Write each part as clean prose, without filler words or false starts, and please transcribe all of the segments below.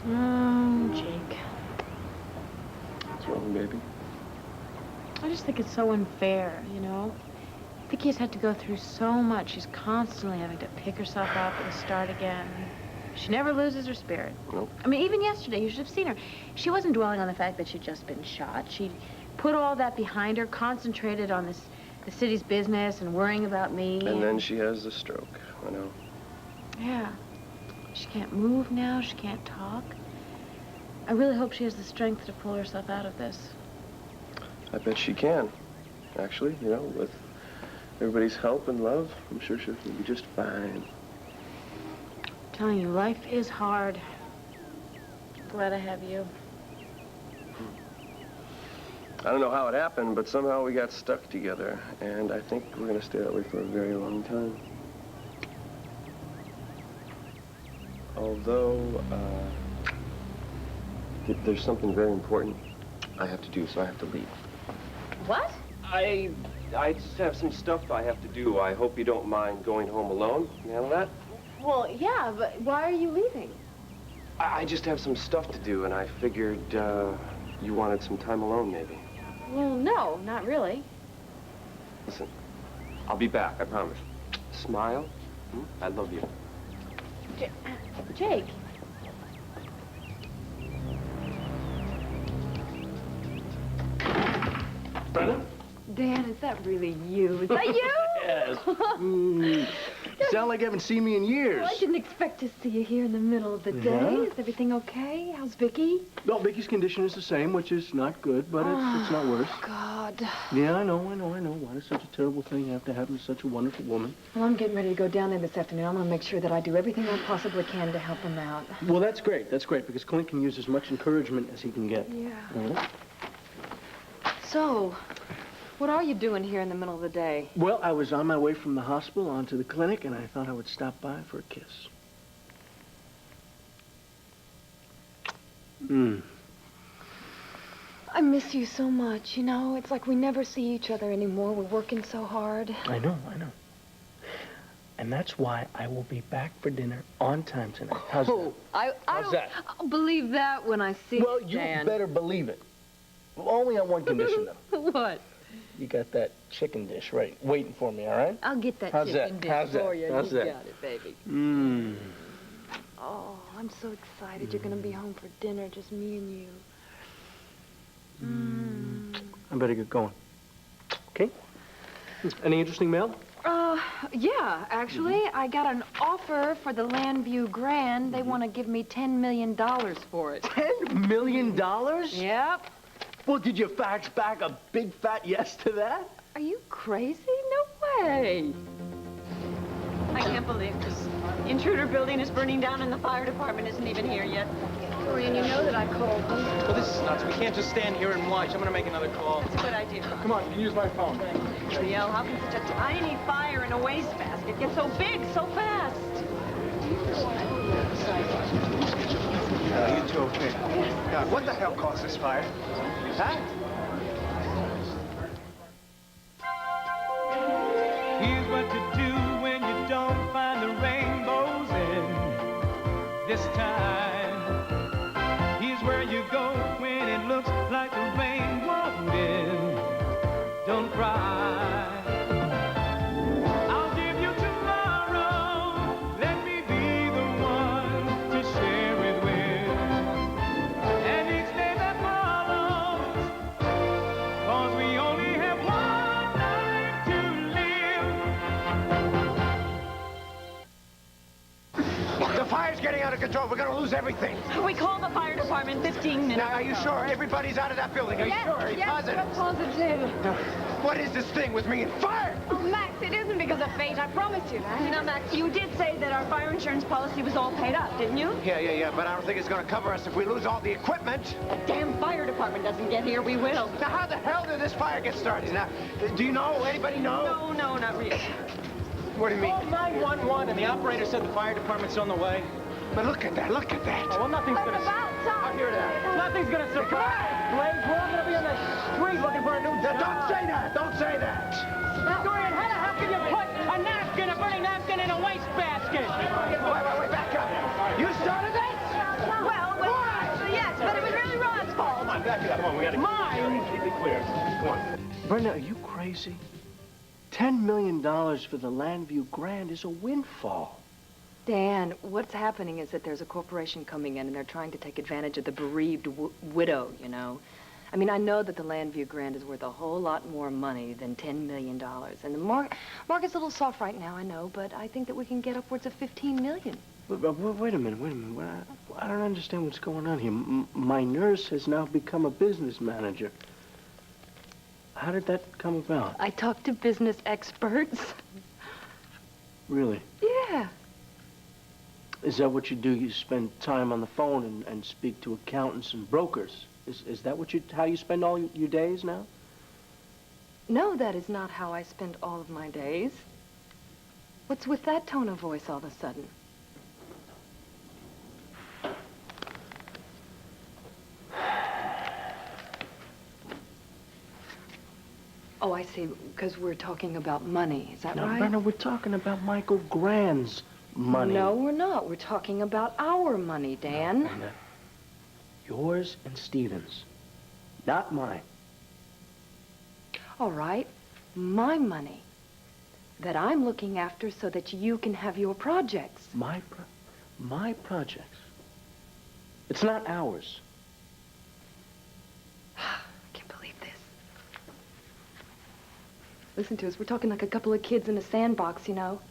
Oh, Jake. What's wrong, baby? I just think it's so unfair, you know? Vicky's had to go through so much. She's constantly having to pick herself up and start again. She never loses her spirit. Nope. I mean, even yesterday, you should have seen her. She wasn't dwelling on the fact that she'd just been shot. She put all that behind her, concentrated on the city's business and worrying about me. And then she has the stroke, I know. Yeah. She can't move now. She can't talk. I really hope she has the strength to pull herself out of this. I bet she can. Actually, you know, with everybody's help and love, I'm sure she'll be just fine. I'm telling you, life is hard. Glad I have you. I don't know how it happened, but somehow we got stuck together, and I think we're going to stay that way for a very long time. Although, there's something very important I have to do, so I have to leave. What? I just have some stuff I have to do. I hope you don't mind going home alone. Can you handle that? Well, yeah, but why are you leaving? I just have some stuff to do, and I figured you wanted some time alone, maybe. Well, no, not really. Listen, I'll be back, I promise. Smile. I love you. Jake. Brenda? Dan, is that really you? Is that you? Yes. You sound like you haven't seen me in years. Well, I didn't expect to see you here in the middle of the day. Yeah? Is everything okay? How's Vicky? Well, Vicky's condition is the same, which is not good, but it's not worse. God. Yeah, I know. Why does such a terrible thing have to happen to such a wonderful woman? Well, I'm getting ready to go down there this afternoon. I'm going to make sure that I do everything I possibly can to help him out. Well, that's great, because Clint can use as much encouragement as he can get. Yeah. So, what are you doing here in the middle of the day? Well, I was on my way from the hospital onto the clinic, and I thought I would stop by for a kiss. I miss you so much, you know? It's like we never see each other anymore. We're working so hard. I know. And that's why I will be back for dinner on time tonight. How's that? How's that? I'll believe that when I see Well, it, you Dan. better believe it. Only on one condition, though. What? You got that chicken dish right waiting for me, all right? I'll get that How's chicken that? dish How's that? for you. How's You that? got it, baby. Mmm. Oh, I'm so excited. You're going to be home for dinner, just me and you. I better get going. Okay? Any interesting mail? Yeah, actually, I got an offer for the Landview Grand. They want to give me $10 million for it. $10 million? Yep. Well, did you fax back a big fat yes to that? Are you crazy? No way. I can't believe this. The intruder building is burning down and the fire department isn't even here yet. Dorian, you know that I called them. Well, this is nuts. We can't just stand here and watch. I'm going to make another call. It's a good idea. Come on, you can use my phone. Riel, how can such a tiny fire in a wastebasket get so big so fast? You two okay? Yeah, what the hell caused this fire? Huh? Here's what to do when you don't find the rainbows in this time. Here's where you go when it looks like the rain won't end. Don't cry. I'll give you tomorrow. Let me be the one to share it with. And each day that follows, 'cause we only have one life to live. The fire's getting out of control. We're going to lose everything. We called the fire department 15 minutes Now, are you ago. sure everybody's out of that building? Are you sure? Are you positive? we're positive. What is this thing with me and fire? Oh, Max, it isn't because of fate. I promise you that. You know, Max, you did say that our fire insurance policy was all paid up, didn't you? Yeah, but I don't think it's going to cover us if we lose all the equipment. Damn fire department doesn't get here, we will. Now, how the hell did this fire get started? Now, do you know? Anybody know? No, not really. What do you mean? Called 911 and the operator said the fire department's on the way. But look at that, look at that. Oh, well, nothing's gonna... I hear that. Nothing's gonna survive. Blaze, we're all gonna be on the street looking for a new job. Don't say that, don't say that. Dorian, how the hell can you put a napkin, a burning napkin in a wastebasket? Wait, back up. You started this? Well, Come on, we gotta keep it clear. Come on. Brenda, are you crazy? $10 million for the Landview Grand is a windfall. Dan, what's happening is that there's a corporation coming in and they're trying to take advantage of the bereaved widow, you know. I mean, I know that the Landview Grand is worth a whole lot more money than $10 million. And the market's a little soft right now, I know, but I think that we can get upwards of $15 million. Wait a minute. I don't understand what's going on here. My nurse has now become a business manager. How did that come about? I talked to business experts. Really? Yeah. Is that what you do? You spend time on the phone and speak to accountants and brokers? Is that how you spend all your days now? No, that is not how I spend all of my days. What's with that tone of voice all of a sudden? Oh, I see, because we're talking about money. Is that right? No, Brenda, we're talking about Michael Grand's money. No, we're not. We're talking about our money, Dan. No, Brenda. Yours and Stephen's, not mine. All right, my money that I'm looking after so that you can have your projects. My projects. It's not ours. I can't believe this. Listen to us. We're talking like a couple of kids in a sandbox, you know.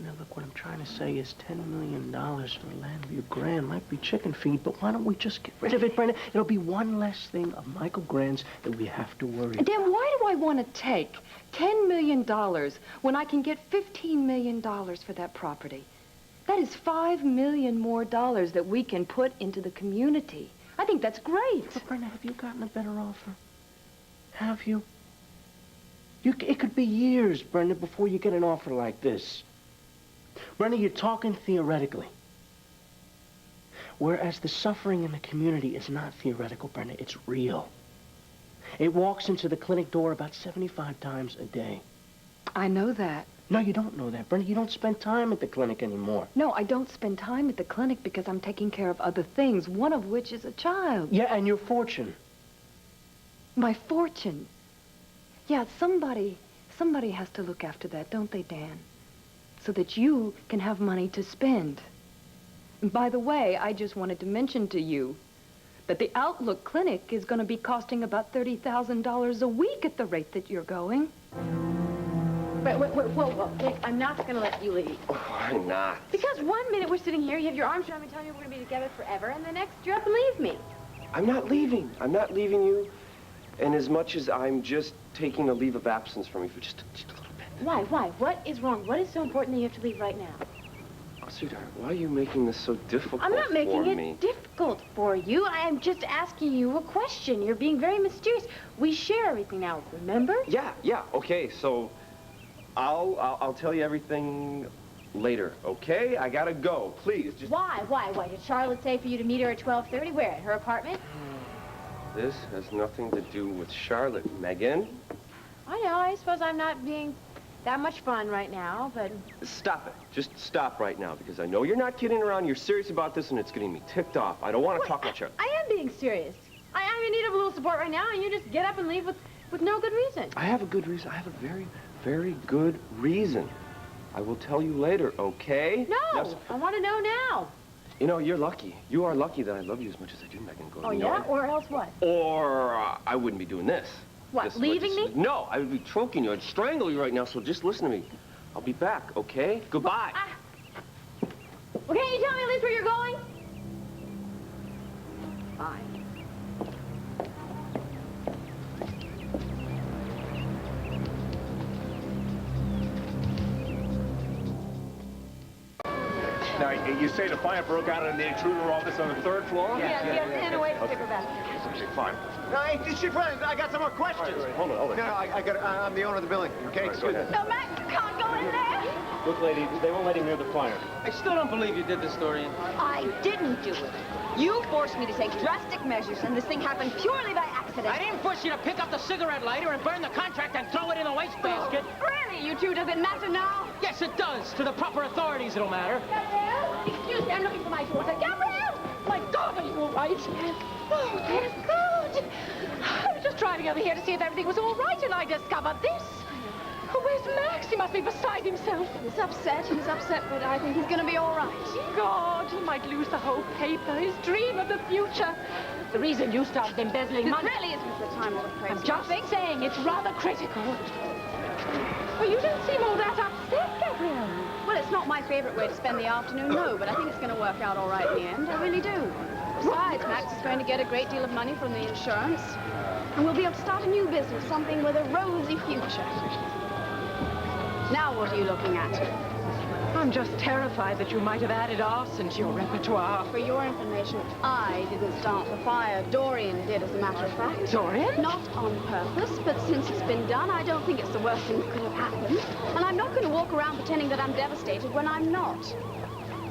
Now, look, what I'm trying to say is $10 million for the Landview Grand might be chicken feed, but why don't we just get rid of it, Brenda? It'll be one less thing of Michael Grand's that we have to worry about. Dan, why do I want to take $10 million when I can get $15 million for that property? That is $5 million more that we can put into the community. I think that's great. But, Brenda, have you gotten a better offer? Have you? It could be years, Brenda, before you get an offer like this. Brenda, you're talking theoretically. Whereas the suffering in the community is not theoretical, Brenda, it's real. It walks into the clinic door about 75 times a day. I know that. No, you don't know that, Brenda. You don't spend time at the clinic anymore. No, I don't spend time at the clinic because I'm taking care of other things, one of which is a child. Yeah, and your fortune. My fortune. Yeah, somebody has to look after that, don't they, Dan? So that you can have money to spend. And by the way, I just wanted to mention to you that the Outlook Clinic is going to be costing about $30,000 a week at the rate that you're going. Wait, whoa. Nick, I'm not going to let you leave. Oh, why not? Because 1 minute we're sitting here, you have your arms around me telling me we're going to be together forever, and the next you're up and leave me. I'm not leaving. I'm not leaving you. And as much as I'm just taking a leave of absence from you for just a little bit. Why? What is wrong? What is so important that you have to leave right now? Oh, sweetheart, why are you making this so difficult I'm not making for it me? difficult for you. I am just asking you a question. You're being very mysterious. We share everything now, remember? Yeah, okay, so I'll tell you everything later, okay? I gotta go, please, just... Why? Did Charlotte say for you to meet her at 12:30? Where, at her apartment? This has nothing to do with Charlotte, Megan. I know, I suppose I'm not being that much fun right now, but... Stop it. Just stop right now, because I know you're not kidding around. You're serious about this, and it's getting me ticked off. I don't want to talk about Charlotte. I am being serious. I'm in need of a little support right now, and you just get up and leave with no good reason. I have a good reason. I have a very, very good reason. I will tell you later, okay? No, I want to know now. You know, you're lucky. You are lucky that I love you as much as I do, Megan. Oh, yeah? Or else what? Or I wouldn't be doing this. What, leaving me? No, I would be choking you. I'd strangle you right now, so just listen to me. I'll be back, okay? Goodbye. Well, can't you tell me at least where you're going? Bye. Now, you say the fire broke out in the intruder office on the 3rd floor? Yes, and away from paper basket. Okay, fine. No, hey, Chief President, I got some more questions. Right, hold on. No, I'm the owner of the building, okay? Excuse me. No, Matt, you can't go in there. Look, lady, they won't let him near the fire. I still don't believe you did this, Dorian. I didn't do it. You forced me to take drastic measures, and this thing happened purely by accident. I didn't force you to pick up the cigarette lighter and burn the contract and throw it in the wastebasket. Really? You two, does it matter now? Yes, it does. To the proper authorities, it'll matter. Gabrielle? Excuse me, I'm looking for my daughter. Gabrielle! My daughter! Are you all right? Oh, thank God. I was just driving over here to see if everything was all right, and I discovered this. Oh, where's Max? He must be beside himself. He's upset, but I think he's going to be all right. God, he might lose the whole paper, his dream of the future. The reason you started embezzling It money... really isn't the time or the place. I'm just saying it's rather critical. Well, you don't seem all that upset, Gabrielle. Well, it's not my favorite way to spend the afternoon, no, but I think it's going to work out all right in the end. I really do. Besides, Max is going to get a great deal of money from the insurance, and we'll be able to start a new business, something with a rosy future. Now, what are you looking at? I'm just terrified that you might have added arson to your repertoire. For your information, I didn't start the fire. Dorian did, as a matter of fact. Dorian? Not on purpose, but since it's been done, I don't think it's the worst thing that could have happened. And I'm not going to walk around pretending that I'm devastated when I'm not.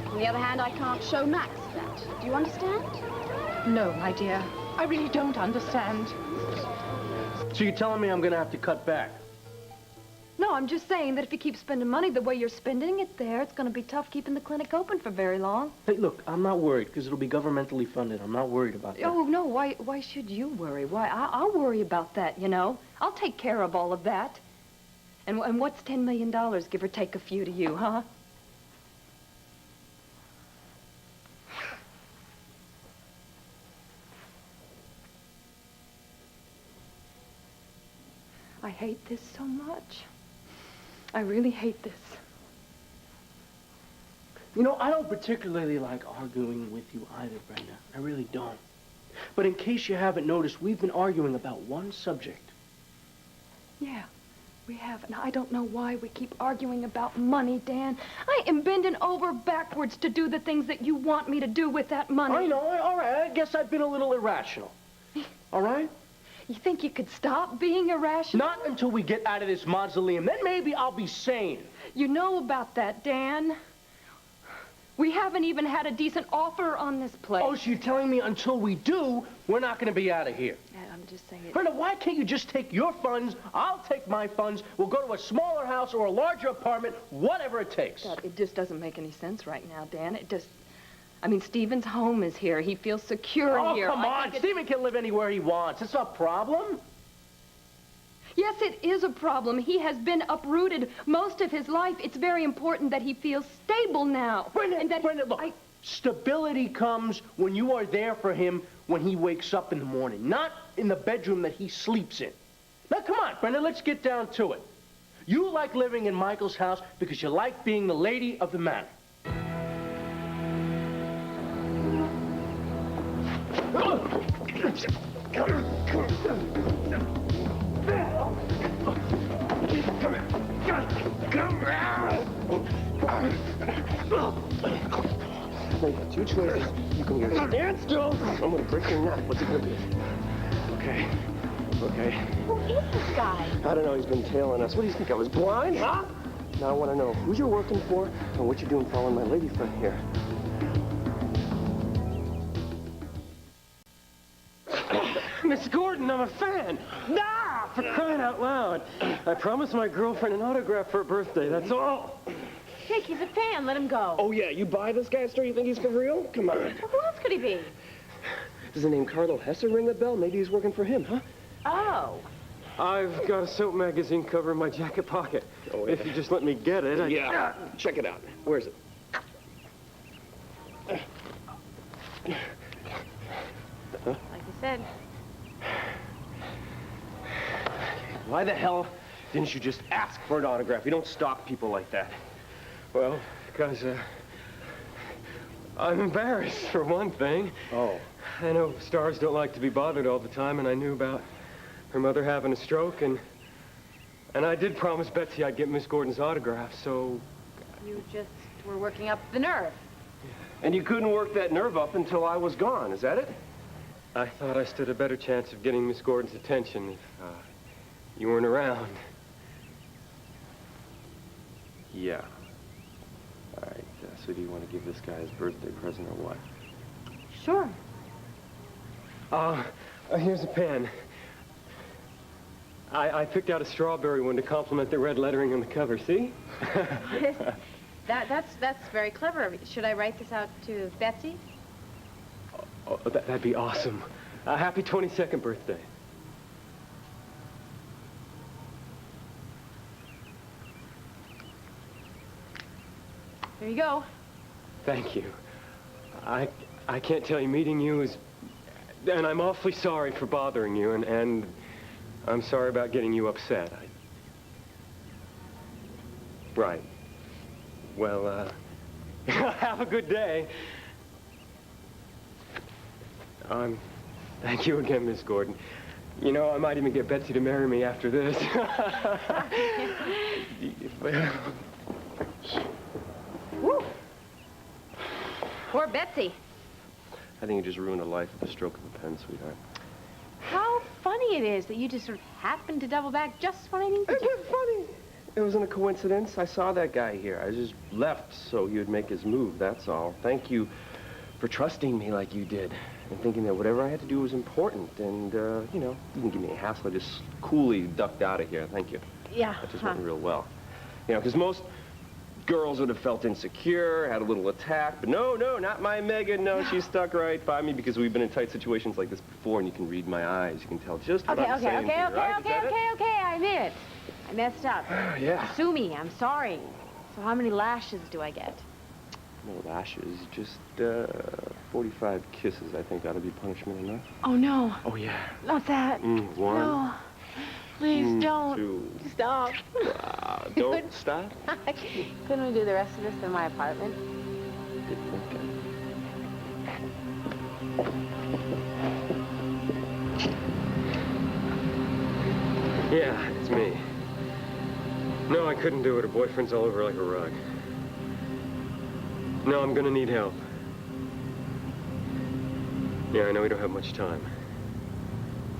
On the other hand, I can't show Max that. Do you understand? No, my dear. I really don't understand. So you're telling me I'm gonna have to cut back? No, I'm just saying that if you keep spending money the way you're spending it there, it's going to be tough keeping the clinic open for very long. Hey, look, I'm not worried, because it'll be governmentally funded. I'm not worried about that. Oh, no, why should you worry? Why, I'll worry about that, you know. I'll take care of all of that. And what's $10 million, give or take a few to you, huh? I hate this so much. I really hate this. You know, I don't particularly like arguing with you either, Brenda. I really don't. But in case you haven't noticed, we've been arguing about one subject. Yeah, we have. And I don't know why we keep arguing about money, Dan. I am bending over backwards to do the things that you want me to do with that money. I know. All right. I guess I've been a little irrational. All right? You think you could stop being irrational? Not until we get out of this mausoleum. Then maybe I'll be sane. You know about that, Dan. We haven't even had a decent offer on this place. Oh, so you're telling me until we do, we're not going to be out of here? Yeah, I'm just saying. Brenda, why can't you just take your funds, I'll take my funds, we'll go to a smaller house or a larger apartment, whatever it takes. God, it just doesn't make any sense right now, Dan. It just... I mean, Stephen's home is here. He feels secure here. Oh, come on. Stephen can live anywhere he wants. It's a problem. Yes, it is a problem. He has been uprooted most of his life. It's very important that he feels stable now. Brenda, look, stability comes when you are there for him when he wakes up in the morning, not in the bedroom that he sleeps in. Now, come on, Brenda, let's get down to it. You like living in Michael's house because you like being the lady of the manor. Now you got two choices. You can either stand still. I'm gonna break your neck. What's it gonna be? Okay. Who is this guy? I don't know. He's been tailing us. What do you think? I was blind, huh? Now I want to know who you're working for and what you're doing following my lady friend here. Miss Gordon, I'm a fan. Ah, for crying out loud. I promised my girlfriend an autograph for her birthday, that's all. Jake, he's a fan. Let him go. Oh, yeah, you buy this guy's story? You think he's for real? Come on. Well, who else could he be? Does the name Carlo Hesse ring a bell? Maybe he's working for him, huh? Oh. I've got a soap magazine cover in my jacket pocket. Oh, yeah. If you just let me get it, Yeah, check it out. Where is it? Like you said. Why the hell didn't you just ask for an autograph? You don't stalk people like that. Well, because, I'm embarrassed, for one thing. Oh. I know stars don't like to be bothered all the time, and I knew about her mother having a stroke, and I did promise Betsy I'd get Miss Gordon's autograph, so... You just were working up the nerve. And you couldn't work that nerve up until I was gone, is that it? I thought I stood a better chance of getting Miss Gordon's attention if, you weren't around. Yeah. All right, so do you want to give this guy his birthday present or what? Sure. Here's a pen. I picked out a strawberry one to complement the red lettering on the cover, see? That's very clever of you. Should I write this out to Betsy? Oh, that'd be awesome. Happy 22nd birthday. There you go. Thank you. I can't tell you, meeting you is... And I'm awfully sorry for bothering you, and I'm sorry about getting you upset. Right. Well, have a good day. Thank you again, Miss Gordon. You know, I might even get Betsy to marry me after this. Woo. Poor Betsy. I think you just ruined a life with a stroke of a pen, sweetheart. How funny it is that you just sort of happened to double back just when I needed It's you. not funny. It wasn't a coincidence. I saw that guy here. I just left so he would make his move, that's all. Thank you for trusting me like you did and thinking that whatever I had to do was important. And, you know, you can give me a hassle. I just coolly ducked out of here. Thank you. Yeah. That just went real well. You know, because most girls would have felt insecure, had a little attack, but no, not my Megan. No, she's stuck right by me because we've been in tight situations like this before, and you can read my eyes. You can tell just what I'm saying to you, right? Okay, I admit. I messed up. Yeah. Sue me, I'm sorry. So how many lashes do I get? No lashes, just 45 kisses, I think, ought to be punishment enough. Oh, no. Oh, yeah. Not that. One. No. Please don't. Two. Stop. Don't stop. Couldn't we do the rest of this in my apartment? Okay. Yeah, it's me. No, I couldn't do it. Her boyfriend's all over like a rug. No, I'm gonna need help. Yeah, I know we don't have much time.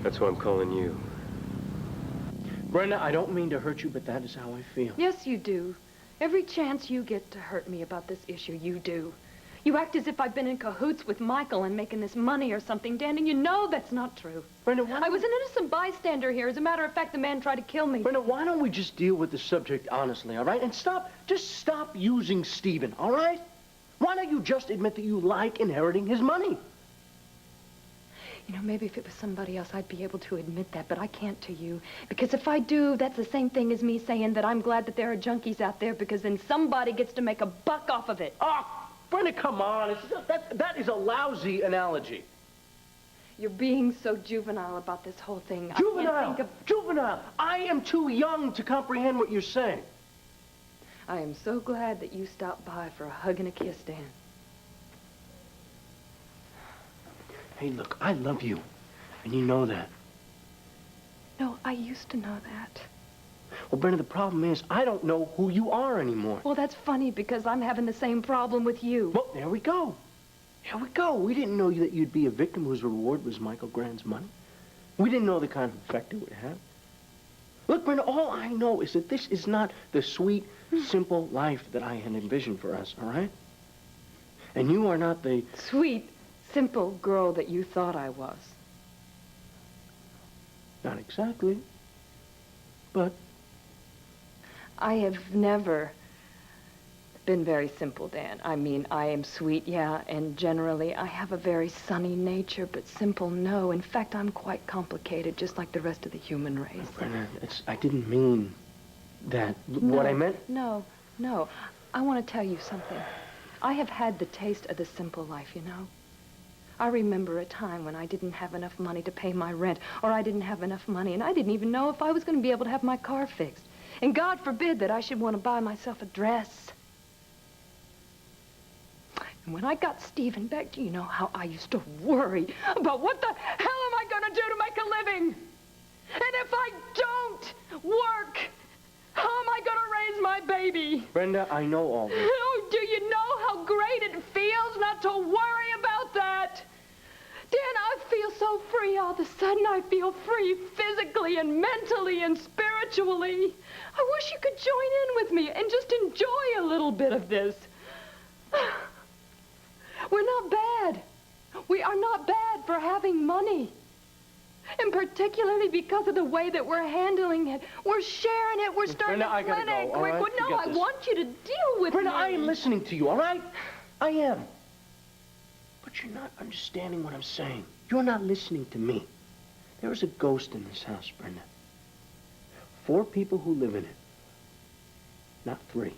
That's why I'm calling you. Brenda, I don't mean to hurt you, but that is how I feel. Yes, you do. Every chance you get to hurt me about this issue, you do. You act as if I've been in cahoots with Michael and making this money or something, Dan, and you know that's not true. Brenda, I was an innocent bystander here. As a matter of fact, the man tried to kill me. Brenda, why don't we just deal with the subject honestly, all right? And just stop using Stephen, all right? Why don't you just admit that you like inheriting his money? You know, maybe if it was somebody else, I'd be able to admit that, but I can't to you. Because if I do, that's the same thing as me saying that I'm glad that there are junkies out there, because then somebody gets to make a buck off of it. Oh, Brenda, come on. That is a lousy analogy. You're being so juvenile about this whole thing. Juvenile! I can't think of... Juvenile! I am too young to comprehend what you're saying. I am so glad that you stopped by for a hug and a kiss, Dan. Hey, look, I love you, and you know that. No, I used to know that. Well, Brenda, the problem is I don't know who you are anymore. Well, that's funny, because I'm having the same problem with you. Well, there we go. Here we go. We didn't know that you'd be a victim whose reward was Michael Grand's money. We didn't know the kind of effect it would have. Look, Brenda, all I know is that this is not the sweet, simple life that I had envisioned for us, all right? And you are not the... Sweet, simple girl that you thought I was. Not exactly, but... I have never been very simple, Dan. I mean, I am sweet, yeah, and generally I have a very sunny nature, but simple, no. In fact, I'm quite complicated, just like the rest of the human race. Brenda, I didn't mean that. What I meant... No. I want to tell you something. I have had the taste of the simple life, you know. I remember a time when I didn't have enough money to pay my rent, or I didn't have enough money, and I didn't even know if I was going to be able to have my car fixed. And God forbid that I should want to buy myself a dress. And when I got Stephen back, do you know how I used to worry about what the hell am I going to do to make a living? And if I don't work, how am I going to raise my baby? Brenda, I know all this. Oh, do you know how great it feels not to worry about that? Dan, I feel so free all of a sudden. I feel free physically and mentally and spiritually. I wish you could join in with me and just enjoy a little bit of this. We're not bad. We are not bad for having money. And particularly because of the way that we're handling it. We're sharing it. We're starting Brenda, a clinic. I gotta go, all right? No, I want you to deal with Brenda, me. I am listening to you, all right? I am. But you're not understanding what I'm saying. You're not listening to me. There is a ghost in this house, Brenda. 4 people who live in it, not 3.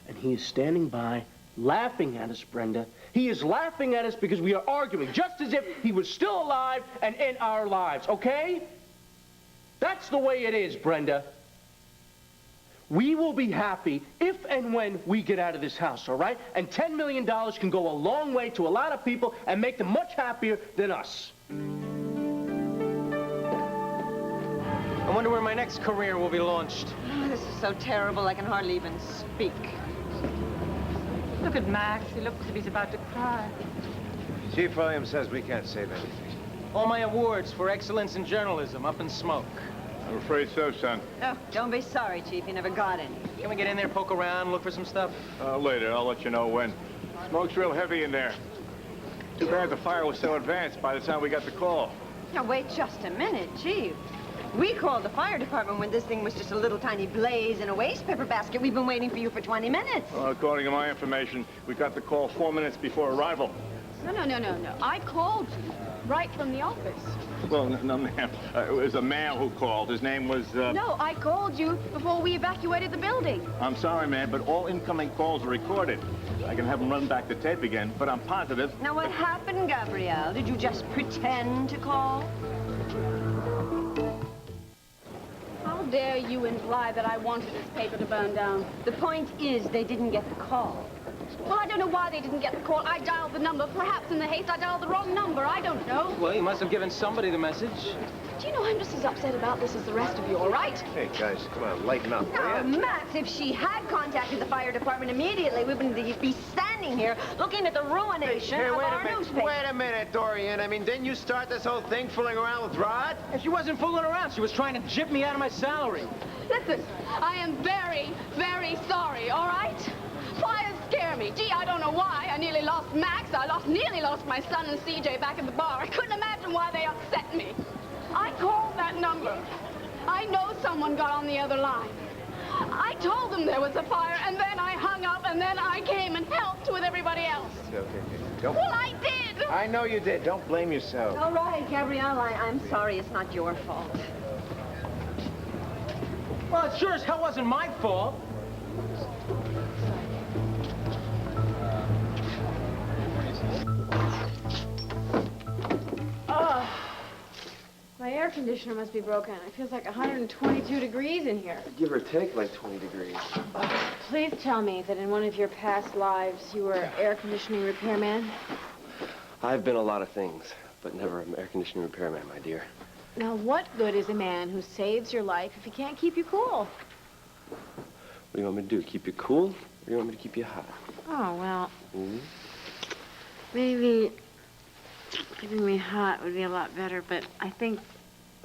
And he is standing by, laughing at us, Brenda. He is laughing at us because we are arguing, just as if he was still alive and in our lives, okay? That's the way it is, Brenda. We will be happy if and when we get out of this house, all right? And $10 million can go a long way to a lot of people and make them much happier than us. I wonder where my next career will be launched. Oh, this is so terrible, I can hardly even speak. Look at Max. He looks as if he's about to cry. Chief Williams says we can't save anything. All my awards for excellence in journalism up in smoke. I'm afraid so, son. Oh, don't be sorry, Chief. You never got any. Can we get in there, poke around, look for some stuff? Later. I'll let you know when. Smoke's real heavy in there. Too bad the fire was so advanced by the time we got the call. Now, wait just a minute, Chief. We called the fire department when this thing was just a little tiny blaze in a waste paper basket. We've been waiting for you for 20 minutes. Well, according to my information, we got the call 4 minutes before arrival. No. I called you right from the office. Well, no, ma'am. It was a man who called. His name was, No, I called you before we evacuated the building. I'm sorry, ma'am, but all incoming calls are recorded. I can have them run back the tape again, but I'm positive. Now, what happened, Gabrielle? Did you just pretend to call? How dare you imply that I wanted this paper to burn down? The point is they didn't get the call. Well, I don't know why they didn't get the call. I dialed the number. Perhaps in the haste I dialed the wrong number. I don't know. Well, you must have given somebody the message. Do you know I'm just as upset about this as the rest of you, all right? Hey, guys, come on, lighten up. Now, Max, if she had contacted the fire department immediately, we wouldn't be standing here looking at the ruination of our newspaper. Wait a minute, Dorian. I mean, didn't you start this whole thing fooling around with Rod? She wasn't fooling around. She was trying to jip me out of my salary. Listen, I am very, very sorry, all right? Fires scare me. Gee, I don't know why. I nearly lost Max. Nearly lost my son and CJ back at the bar. I couldn't imagine why they upset me. I called that number. I know someone got on the other line. I told them there was a fire, and then I hung up, and then I came and helped with everybody else. Okay. Don't... Well, I did. I know you did. Don't blame yourself. All right, Gabrielle, I'm sorry. It's not your fault. Well, it sure as hell wasn't my fault. My air conditioner must be broken. It feels like 122 degrees in here. Give or take like 20 degrees. Please tell me that in one of your past lives you were air conditioning repairman. I've been a lot of things, but never an air conditioning repairman, my dear. Now, what good is a man who saves your life if he can't keep you cool? What do you want me to do? Keep you cool? Or do you want me to keep you hot? Oh, well, Mm-hmm. maybe keeping me hot would be a lot better, but I think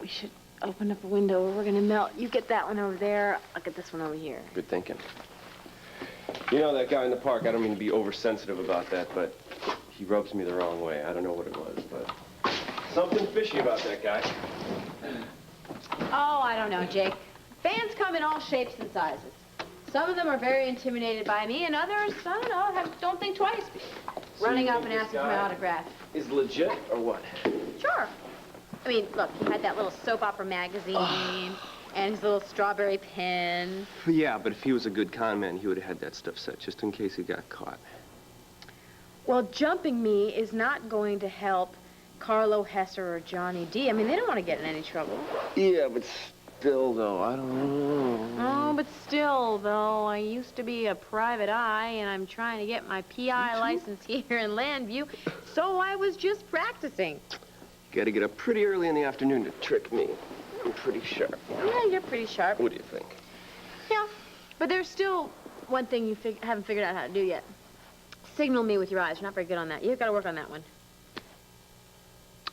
we should open up a window or we're going to melt. You get that one over there, I'll get this one over here. Good thinking. You know, that guy in the park, I don't mean to be oversensitive about that, but he rubs me the wrong way. I don't know what it was, but something fishy about that guy. Oh, I don't know, Jake. Fans come in all shapes and sizes. Some of them are very intimidated by me, and others, I don't know, don't think twice. Running up and asking for my autograph. Is legit or what? Sure. I mean, look, he had that little soap opera magazine and his little strawberry pen. Yeah, but if he was a good con man, he would have had that stuff set just in case he got caught. Well, jumping me is not going to help Carlo Hesser or Johnny D. I mean, they don't want to get in any trouble. Yeah, but still, though, I don't know. Oh, but still, though, I used to be a private eye, and I'm trying to get my PI license here in Landview, so I was just practicing. You gotta get up pretty early in the afternoon to trick me. I'm pretty sharp. Yeah, you're pretty sharp. What do you think? Yeah, but there's still one thing you haven't figured out how to do yet. Signal me with your eyes. You're not very good on that. You've got to work on that one.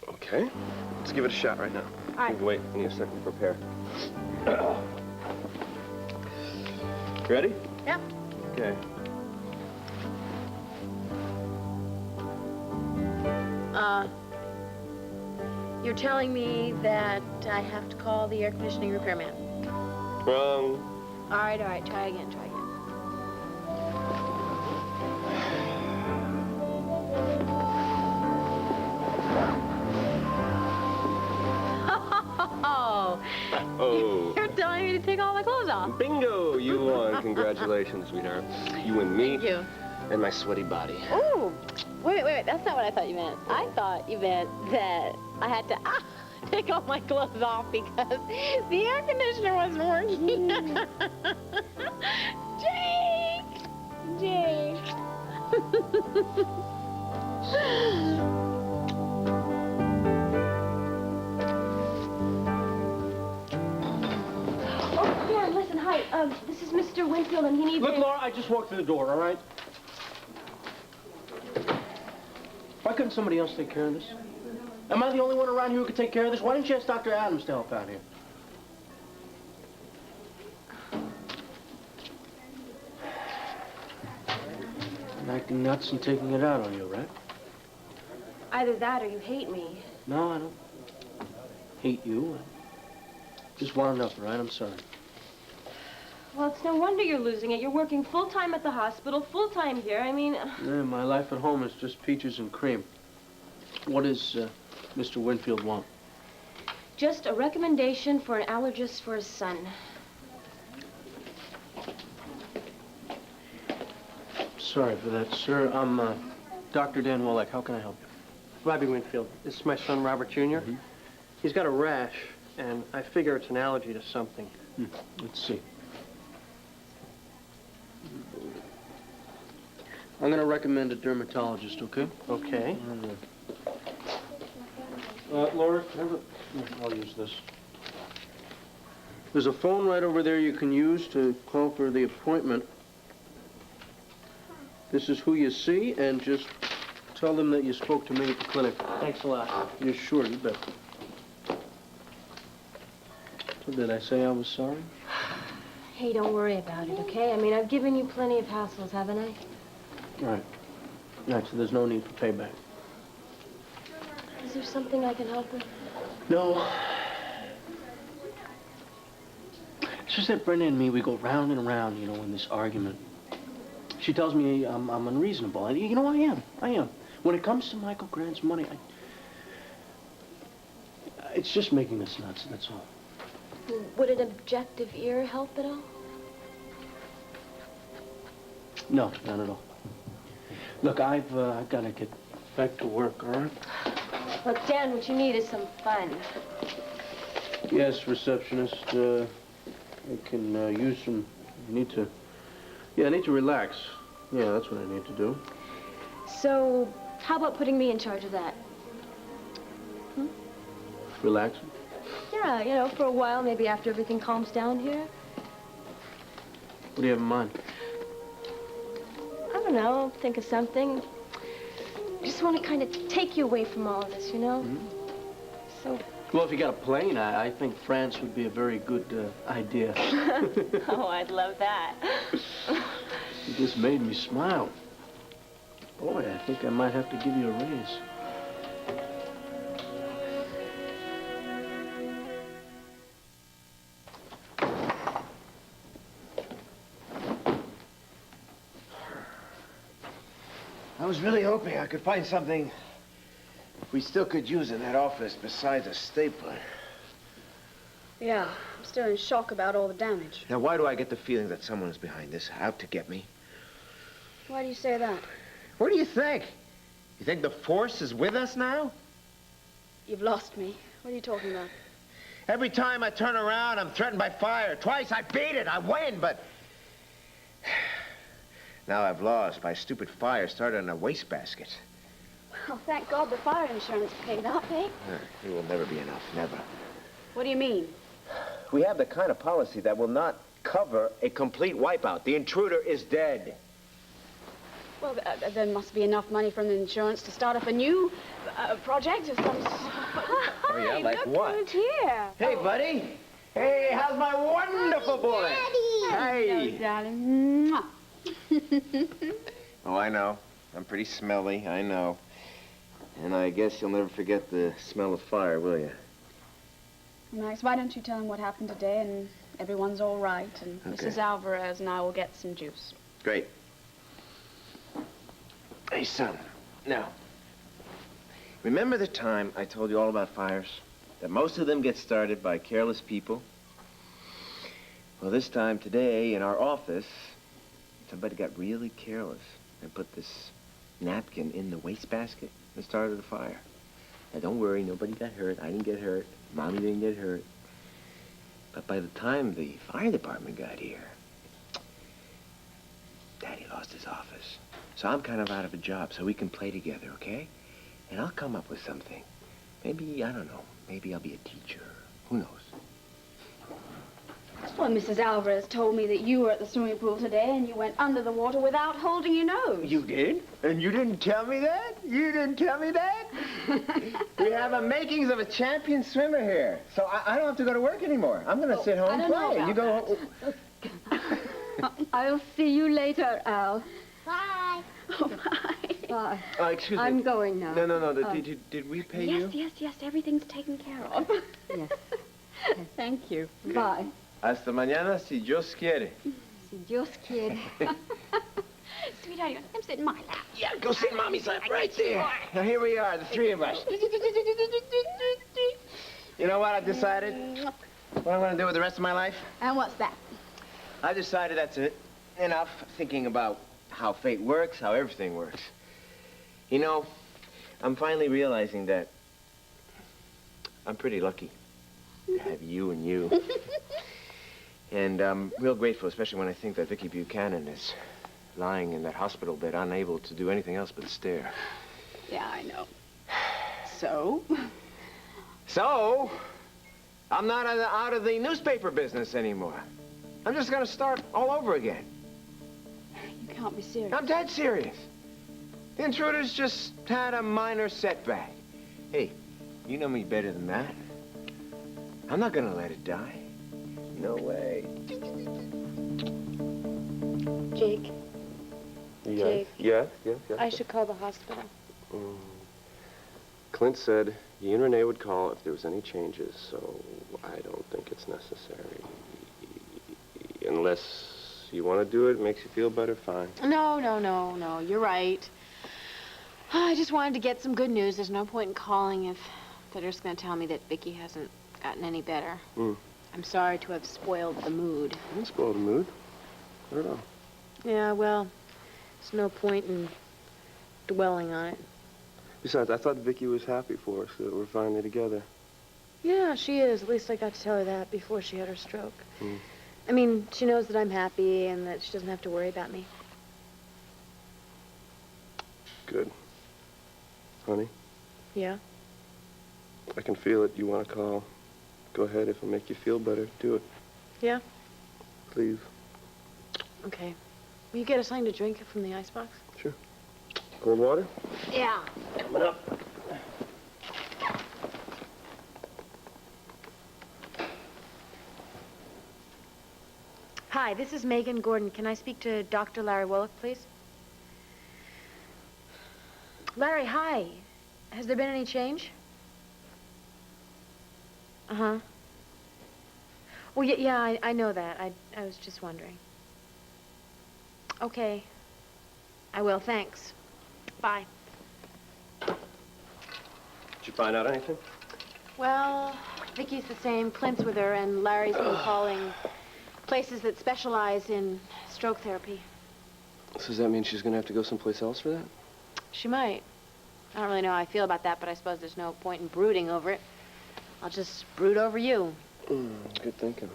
Okay. Let's give it a shot right now. All right. Wait, I need a second to prepare. Ready? Yep. Okay. You're telling me that I have to call the air conditioning repairman. Wrong. All right, try again. to take all my clothes off. Bingo! You won. Congratulations, sweetheart. You and me. Thank you. And my sweaty body. Ooh. Wait. That's not what I thought you meant. I thought you meant that I had to take all my clothes off because the air conditioner wasn't working. Jake! Oh, Dan, listen, hi. This is Mr. Winfield, and he needs... Look, Laura, I just walked through the door, all right? Why couldn't somebody else take care of this? Am I the only one around here who could take care of this? Why didn't you ask Dr. Adams to help out here? I'm acting nuts and taking it out on you, right? Either that or you hate me. No, I don't hate you. I just want enough, all right? I'm sorry. Well, it's no wonder you're losing it. You're working full-time at the hospital, full-time here. I mean... Yeah, my life at home is just peaches and cream. What does Mr. Winfield want? Just a recommendation for an allergist for his son. Sorry for that, sir. I'm Dr. Dan Wallach. How can I help you? Robbie Winfield. This is my son, Robert Jr. Mm-hmm. He's got a rash, and I figure it's an allergy to something. Let's see. I'm going to recommend a dermatologist, okay? Okay. Laura, I'll use this. There's a phone right over there you can use to call for the appointment. This is who you see, and just tell them that you spoke to me at the clinic. Thanks a lot. You're sure, you bet. So did I say I was sorry? Hey, don't worry about it, okay? I mean, I've given you plenty of hassles, haven't I? Right. Right, so there's no need for payback. Is there something I can help with? No. It's just that Brenda and me, we go round and round, you know, in this argument. She tells me I'm unreasonable. And, you know, I am. When it comes to Michael Grant's money, it's just making us nuts, that's all. Would an objective ear help at all? No, not at all. Look, I've got to get back to work, all right? Look, Dan, what you need is some fun. Yes, receptionist. I can use some... I need to relax. Yeah, that's what I need to do. So, how about putting me in charge of that? Relaxing? Yeah, you know, for a while, maybe after everything calms down here. What do you have in mind? I don't know, think of something. I just want to kind of take you away from all of this, you know? Mm-hmm. So... Well, if you got a plane, I think France would be a very good idea. Oh, I'd love that. You just made me smile. Boy, I think I might have to give you a raise. I was really hoping I could find something we still could use in that office besides a stapler. Yeah, I'm still in shock about all the damage. Now, why do I get the feeling that someone is behind this, out to get me? Why do you say that? What do you think? You think the force is with us now? You've lost me. What are you talking about? Every time I turn around, I'm threatened by fire. Twice I beat it, I win, but... Now I've lost by a stupid fire started in a wastebasket. Well, thank God the fire insurance paid up, eh? It will never be enough, never. What do you mean? We have the kind of policy that will not cover a complete wipeout. The intruder is dead. Well, there must be enough money from the insurance to start up a new project of some sort. Oh, yeah, like look what? who's here. Hey, buddy. Hey, how's my wonderful boy? Daddy. Hey. Hello, darling. Mwah. Oh, I know. I'm pretty smelly, I know. And I guess you'll never forget the smell of fire, will you? Max, why don't you tell him what happened today and everyone's all right and Okay. Mrs. Alvarez and I will get some juice. Great. Hey, son. Now, remember the time I told you all about fires? That most of them get started by careless people? Well, this time today in our office, somebody got really careless and put this napkin in the wastebasket and started a fire. Now, don't worry, nobody got hurt. I didn't get hurt. Mommy didn't get hurt. But by the time the fire department got here, Daddy lost his office. So I'm kind of out of a job, so we can play together, okay? And I'll come up with something. Maybe, I don't know, maybe I'll be a teacher. Who knows? Well, Mrs. Alvarez told me that you were at the swimming pool today and you went under the water without holding your nose. You did? And you didn't tell me that? You didn't tell me that? We have the makings of a champion swimmer here. So I don't have to go to work anymore. I'm going to sit home and play. You go home. I'll see you later, Al. Bye. Oh, bye. Bye. Excuse me. I'm going now. No. Did we pay you? Yes. Everything's taken care of. Yes. Thank you. Bye. Hasta mañana, si Dios quiere. Si Dios quiere. Sweetheart, come sit in my lap. Yeah, go sit in Mommy's lap right there. Now, here we are, the three of us. You know what I've decided? What I'm going to do with the rest of my life? And what's that? I decided that's it. Enough thinking about how fate works, how everything works. You know, I'm finally realizing that I'm pretty lucky to have you and you. And I'm real grateful, especially when I think that Vicky Buchanan is lying in that hospital bed, unable to do anything else but stare. Yeah, I know. So? So, I'm not out of the newspaper business anymore. I'm just going to start all over again. You can't be serious. I'm dead serious. The Intruders just had a minor setback. Hey, you know me better than that. I'm not going to let it die. No way. Jake. Yes. Yes. I should call the hospital. Clint said you and Renee would call if there was any changes, so I don't think it's necessary. Unless you want to do it, makes you feel better, fine. No. You're right. I just wanted to get some good news. There's no point in calling if they're just going to tell me that Vicky hasn't gotten any better. I'm sorry to have spoiled the mood. I didn't spoil the mood. Not at all. Yeah, well, there's no point in dwelling on it. Besides, I thought Vicky was happy for us that we're finally together. Yeah, she is. At least I got to tell her that before she had her stroke. I mean, she knows that I'm happy and that she doesn't have to worry about me. Good. Honey? Yeah? I can feel it. You want to call? Go ahead. If it'll make you feel better, do it. Yeah? Please. Okay. Will you get us something to drink from the icebox? Sure. Cold water? Yeah. Coming up. Hi, this is Megan Gordon. Can I speak to Dr. Larry Willock, please? Larry, hi. Has there been any change? Uh-huh. Well, yeah, I know that. I was just wondering. Okay. I will, thanks. Bye. Did you find out anything? Well, Vicky's the same. Clint's with her, and Larry's been calling places that specialize in stroke therapy. So does that mean she's going to have to go someplace else for that? She might. I don't really know how I feel about that, but I suppose there's no point in brooding over it. I'll just brood over you. Good thinking.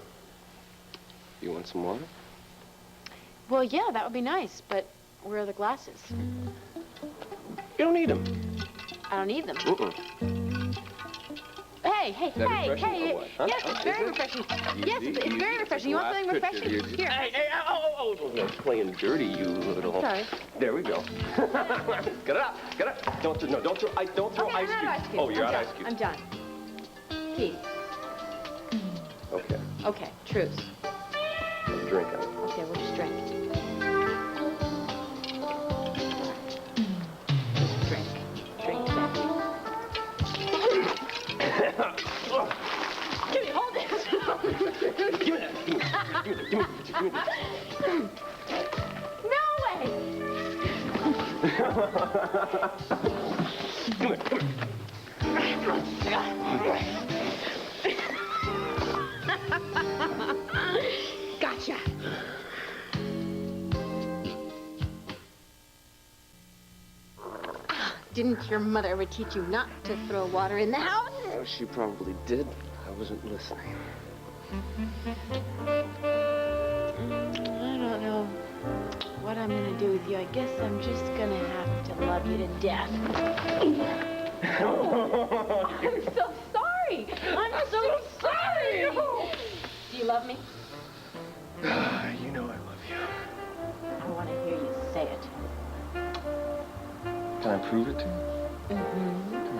You want some water? Well, yeah, that would be nice, but where are the glasses? You don't need them. I don't need them. Hey, Is that refreshing or what? Huh? Yes, it's very refreshing. Yes, it's very refreshing. You want something refreshing? Here. Oh, playing dirty, you little... Sorry. There we go. Get it up. Don't throw ice cubes. Oh, you're out of ice cubes. I'm done. Peace. Okay. Okay, truce. Drink it. Okay, we'll just drink. Drink today. Jimmy, hold this! Give me that. Give me that. No way! Come here. Didn't your mother ever teach you not to throw water in the house? Oh, she probably did. I wasn't listening. I don't know what I'm gonna do with you. I guess I'm just gonna have to love you to death. I'm so sorry. I'm so sorry. Do you love me? You know I love you. I want to hear you say it. Can I prove it to you? Mm-hmm. Come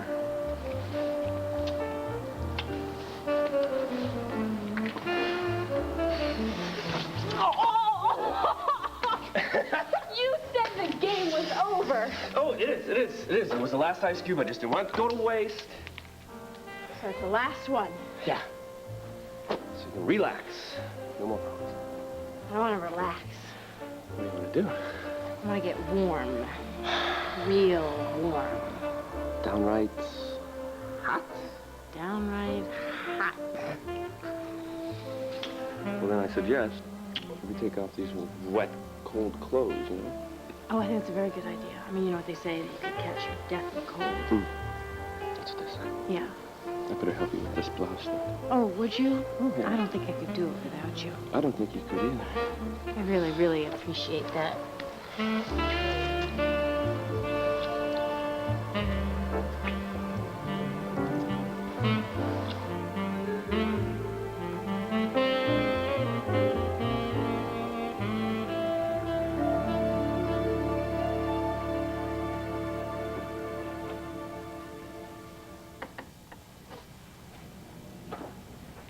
You said the game was over. Oh, it is. It was the last ice cube. I just didn't want it to go to waste. So it's the last one. Yeah. So you can relax. No more problems. I want to relax. What do you want to do? I want to get warm. Real warm. Downright hot? Downright hot. Well, then I suggest we take off these wet, cold clothes, you know? Oh, I think it's a very good idea. I mean, you know what they say, that you could catch your death of cold. That's what they say. Yeah. I better help you with this blouse then. Oh, would you? Oh, yeah. I don't think I could do it without you. I don't think you could either. I really, really appreciate that.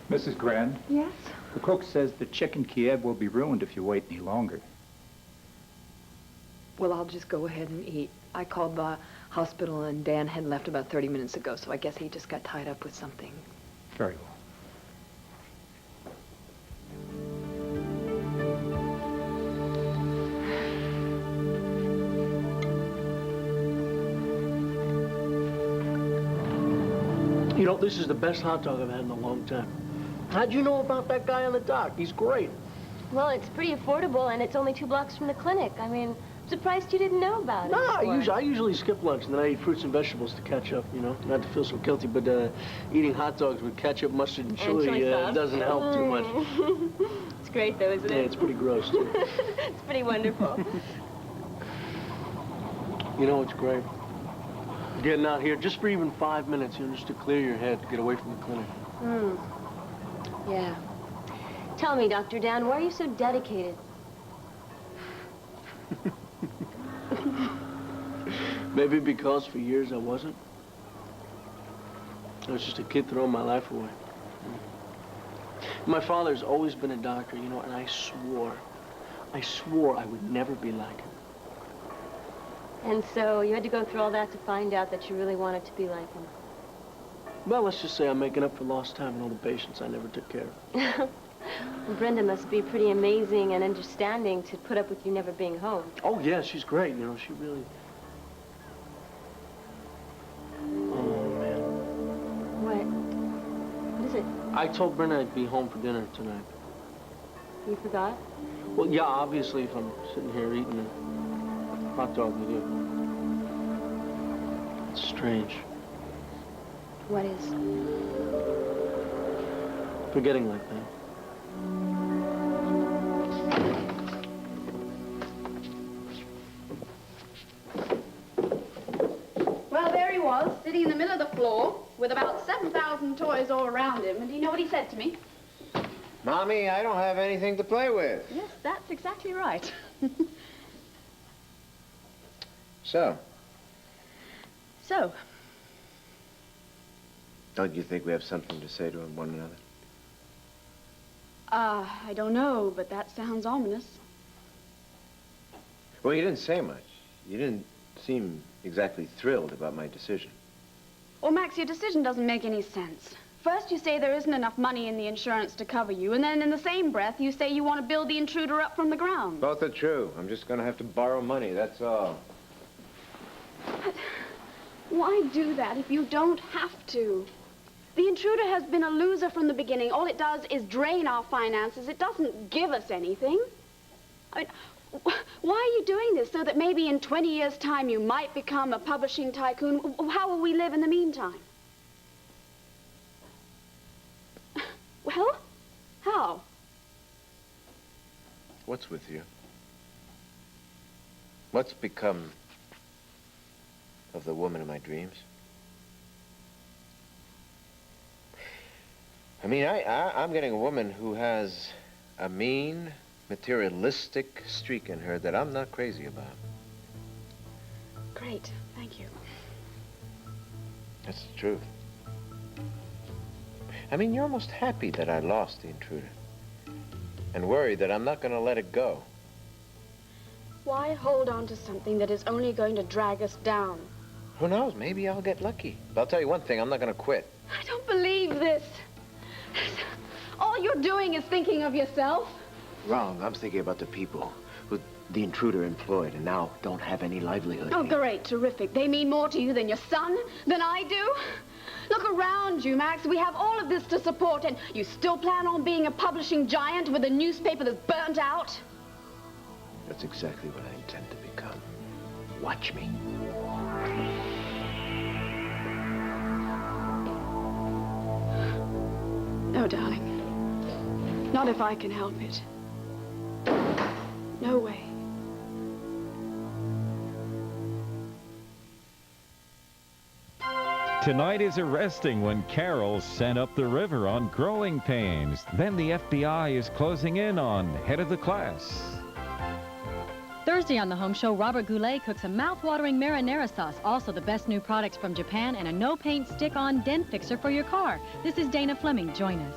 Mrs. Grand? Yes? The cook says the chicken Kiev will be ruined if you wait any longer. Well, I'll just go ahead and eat. I called the hospital and Dan had left about 30 minutes ago, so I guess he just got tied up with something. Very well. You know, this is the best hot dog I've had in a long time. How'd you know about that guy on the dock? He's great. Well, it's pretty affordable, and it's only 2 blocks from the clinic. I mean, I'm surprised you didn't know about it. No, before. I usually skip lunch, and then I eat fruits and vegetables to catch up, you know, not to feel so guilty. But eating hot dogs with ketchup, mustard, and chili sauce. doesn't help too much. It's great, though, isn't it? Yeah, it's pretty gross, too. It's pretty wonderful. You know what's great? Getting out here just for even 5 minutes, you know, just to clear your head, to get away from the clinic. Yeah. Tell me, Dr. Dan, why are you so dedicated? Maybe because for years I wasn't. I was just a kid throwing my life away. My father's always been a doctor, you know, and I swore I would never be like him. And so you had to go through all that to find out that you really wanted to be like him. Well, let's just say I'm making up for lost time and all the patients I never took care of. Brenda must be pretty amazing and understanding to put up with you never being home. Oh, yeah, she's great, you know, she really... Oh, man. What is it? I told Brenda I'd be home for dinner tonight. You forgot? Well, yeah, obviously, if I'm sitting here eating a hot dog with you. It's strange. What is? Forgetting like that. Well, there he was, sitting in the middle of the floor with about 7,000 toys all around him. And do you know what he said to me? Mommy, I don't have anything to play with. Yes, that's exactly right. So, So, don't you think we have something to say to one another? I don't know, but that sounds ominous. Well, you didn't say much. You didn't seem exactly thrilled about my decision. Well, Max, your decision doesn't make any sense. First, you say there isn't enough money in the insurance to cover you, and then in the same breath, you say you want to build the intruder up from the ground. Both are true. I'm just going to have to borrow money, that's all. But why do that if you don't have to? The intruder has been a loser from the beginning. All it does is drain our finances. It doesn't give us anything. I mean, Why are you doing this? So that maybe in 20 years' time you might become a publishing tycoon? How will we live in the meantime? Well, how? What's with you? What's become of the woman of my dreams? I mean, I'm getting a woman who has a mean, materialistic streak in her that I'm not crazy about. Great, thank you. That's the truth. I mean, you're almost happy that I lost the intruder. And worried that I'm not going to let it go. Why hold on to something that is only going to drag us down? Who knows? Maybe I'll get lucky. But I'll tell you one thing, I'm not going to quit. I don't believe this. All you're doing is thinking of yourself. Wrong. I'm thinking about the people who the intruder employed and now don't have any livelihood. Oh, great, terrific. They mean more to you than your son, than I do? Look around you, Max. We have all of this to support, and you still plan on being a publishing giant with a newspaper that's burnt out? That's exactly what I intend to become. Watch me. No, darling. Not if I can help it. No way. Tonight is arresting when Carol sent up the river on growing pains. Then the FBI is closing in on head of the class. Thursday on the Home Show, Robert Goulet cooks a mouth-watering marinara sauce. Also, the best new products from Japan and a no-paint stick-on dent fixer for your car. This is Dana Fleming. Join us.